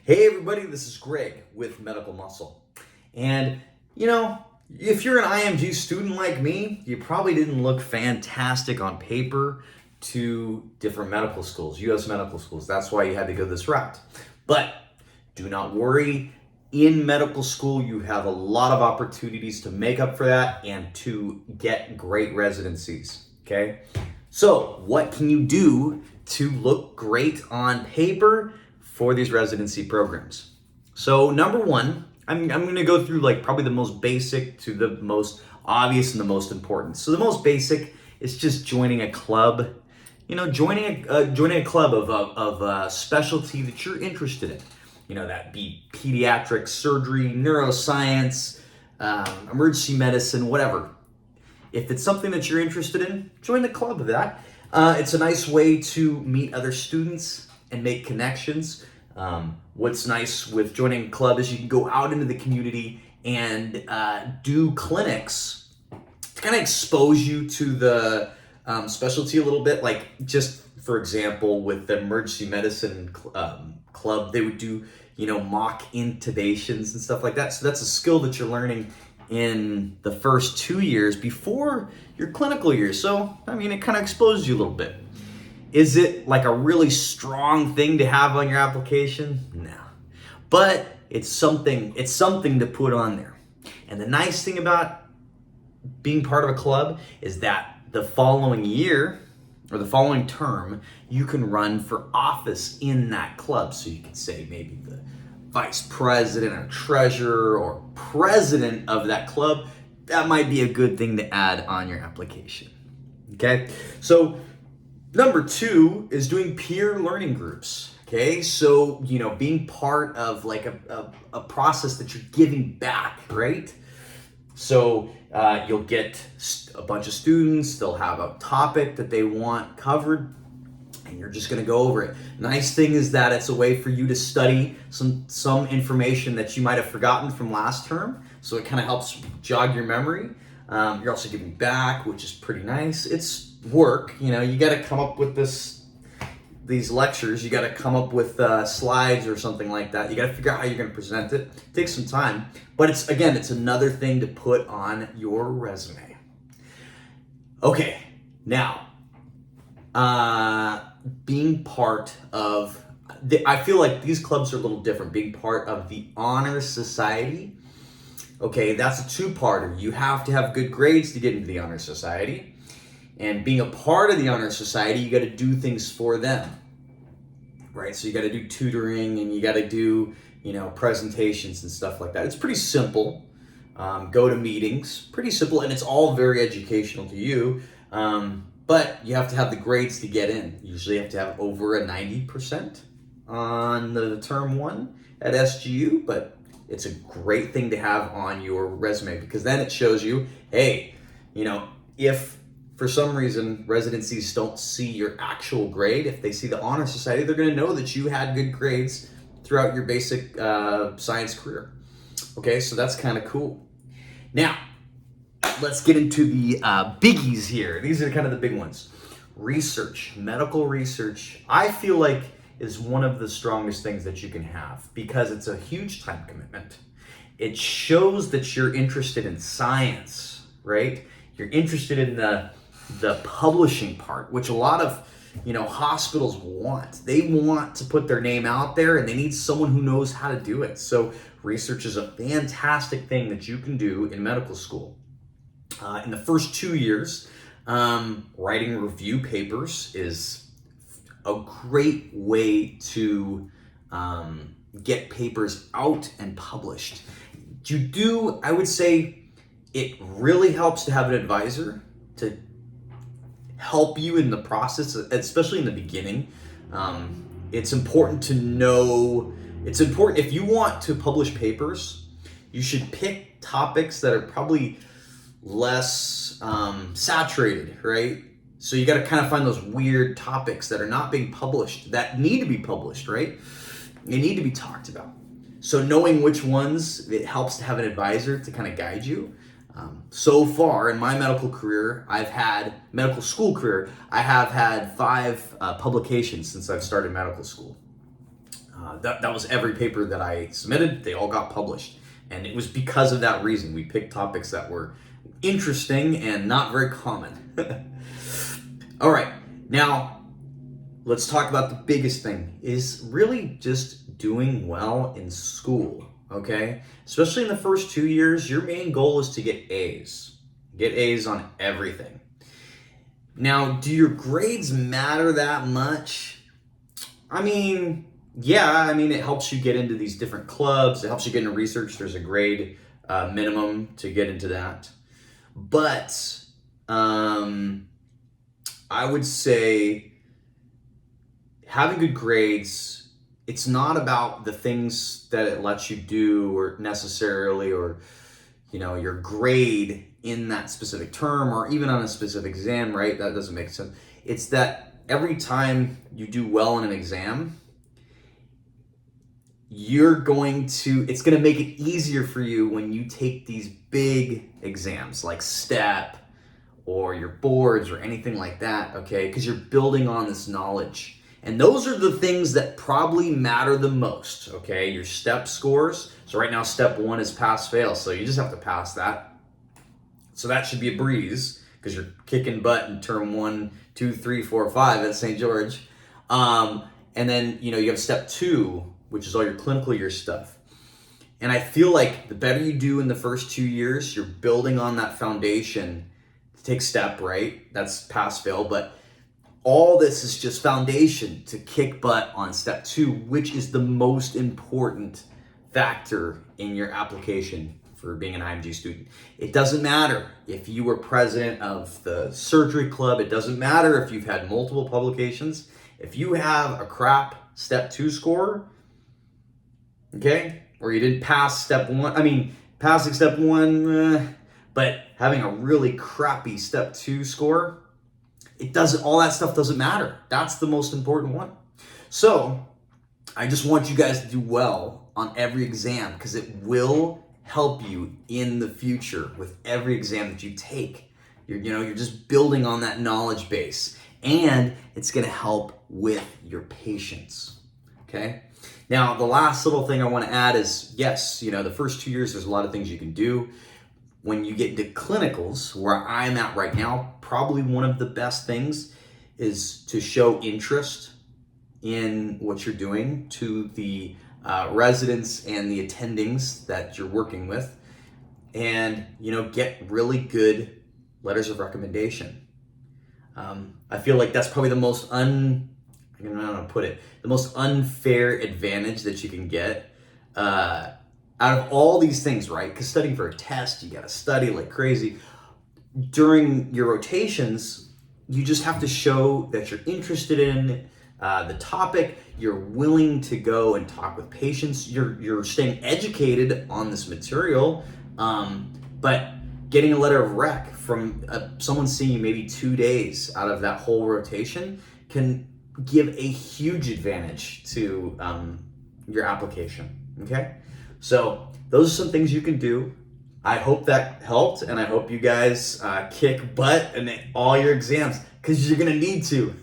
Hey everybody, this is Greg with Medical Muscle. And if you're an IMG student like me, you probably didn't look fantastic on paper to different medical schools, US medical schools. That's why you had to go this route. But do not worry. In medical school, you have a lot of opportunities to make up for that and to get great residencies. Okay? So, what can you do to look great on paper for these residency programs? So, number one, I'm going to go through like probably the most basic to the most obvious and the most important. So, the most basic is just joining a club. Joining a club of a specialty that you're interested in. That be pediatric surgery, neuroscience, emergency medicine, whatever. If it's something that you're interested in, join the club of that. It's a nice way to meet other students and make connections. What's nice with joining a club is you can go out into the community and do clinics to kind of expose you to the specialty a little bit. Like just for example, with the emergency medicine club, they would do mock intubations and stuff like that. So that's a skill that you're learning in the first 2 years before your clinical years. So, it kind of exposes you a little bit. Is it like a really strong thing to have on your application? No. But it's something to put on there. And the nice thing about being part of a club is that the following year or the following term, you can run for office in that club. So you can say maybe the vice president or treasurer or president of that club. That might be a good thing to add on your application. Okay, so number two is doing peer learning groups. Okay, so being part of like a process that you're giving back, right? So you'll get a bunch of students, they'll have a topic that they want covered, and you're just gonna go over it. Nice thing is that it's a way for you to study some information that you might have forgotten from last term, so it kind of helps jog your memory. You're also giving back, which is pretty nice. It's work, you gotta come up with these lectures, you got to come up with slides or something like that. You got to figure out how you're going to present it. It takes some time, but it's another thing to put on your resume. Okay, now, being part of, I feel like these clubs are a little different. Being part of the Honor Society, okay, that's a two-parter. You have to have good grades to get into the Honor Society. And being a part of the Honor Society, you got to do things for them, right? So you got to do tutoring and you got to do, presentations and stuff like that. It's pretty simple. Go to meetings, pretty simple, and it's all very educational to you. But you have to have the grades to get in. You usually have to have over a 90% on the term one at SGU, but it's a great thing to have on your resume because then it shows you, hey, if for some reason residencies don't see your actual grade, if they see the Honor Society, they're going to know that you had good grades throughout your basic science career. Okay, so that's kind of cool. Now, let's get into the biggies here. These are kind of the big ones. Research, medical research, I feel like is one of the strongest things that you can have because it's a huge time commitment. It shows that you're interested in science, right? You're interested in the publishing part, which a lot of hospitals want. They want to put their name out there and they need someone who knows how to do it. So research is a fantastic thing that you can do in medical school. In the first 2 years, writing review papers is a great way to get papers out and published. I would say it really helps to have an advisor to help you in the process, especially in the beginning. It's important to know, if you want to publish papers, you should pick topics that are probably less saturated, right? So you got to kind of find those weird topics that are not being published, that need to be published, right? They need to be talked about. So knowing which ones, it helps to have an advisor to kind of guide you. So far in my medical school career, I have had 5 publications since I've started medical school. That was every paper that I submitted. They all got published. And it was because of that reason. We picked topics that were interesting and not very common. All right, now let's talk about the biggest thing is really just doing well in school, okay? Especially in the first 2 years, your main goal is to get A's. Get A's on everything. Now, do your grades matter that much? I mean, yeah, it helps you get into these different clubs. It helps you get into research. There's a grade minimum to get into that. But I would say having good grades, it's not about the things that it lets you do or necessarily, or, your grade in that specific term or even on a specific exam, right? That doesn't make sense. It's that every time you do well in an exam, it's going to make it easier for you when you take these big exams like STEP or your boards or anything like that, okay? Because you're building on this knowledge. And those are the things that probably matter the most, okay? Your STEP scores. So right now, step 1 is pass fail. So you just have to pass that. So that should be a breeze because you're kicking butt in term 1, 2, 3, 4, 5 at St. George. And then, you have step 2, which is all your clinical year stuff. And I feel like the better you do in the first 2 years, you're building on that foundation to take step, right? That's pass fail. But all this is just foundation to kick butt on step 2, which is the most important factor in your application for being an IMG student. It doesn't matter if you were president of the surgery club. It doesn't matter if you've had multiple publications. If you have a crap step 2 score, okay, or you didn't pass step 1, passing step 1, but having a really crappy step 2 score, all that stuff doesn't matter. That's the most important one. So I just want you guys to do well on every exam because it will help you in the future with every exam that you take. You're just building on that knowledge base, and it's going to help with your patience. Okay. Now, the last little thing I want to add is, yes, the first 2 years, there's a lot of things you can do. When you get into clinicals, where I'm at right now, probably one of the best things is to show interest in what you're doing to the residents and the attendings that you're working with, and get really good letters of recommendation. I feel like that's probably the most the most unfair advantage that you can get out of all these things, right? Because studying for a test, you gotta study like crazy. During your rotations, you just have to show that you're interested in the topic, you're willing to go and talk with patients, you're staying educated on this material, but getting a letter of rec from someone seeing you maybe 2 days out of that whole rotation can give a huge advantage to your application, okay? So those are some things you can do. I hope that helped, and I hope you guys kick butt in all your exams because you're gonna need to.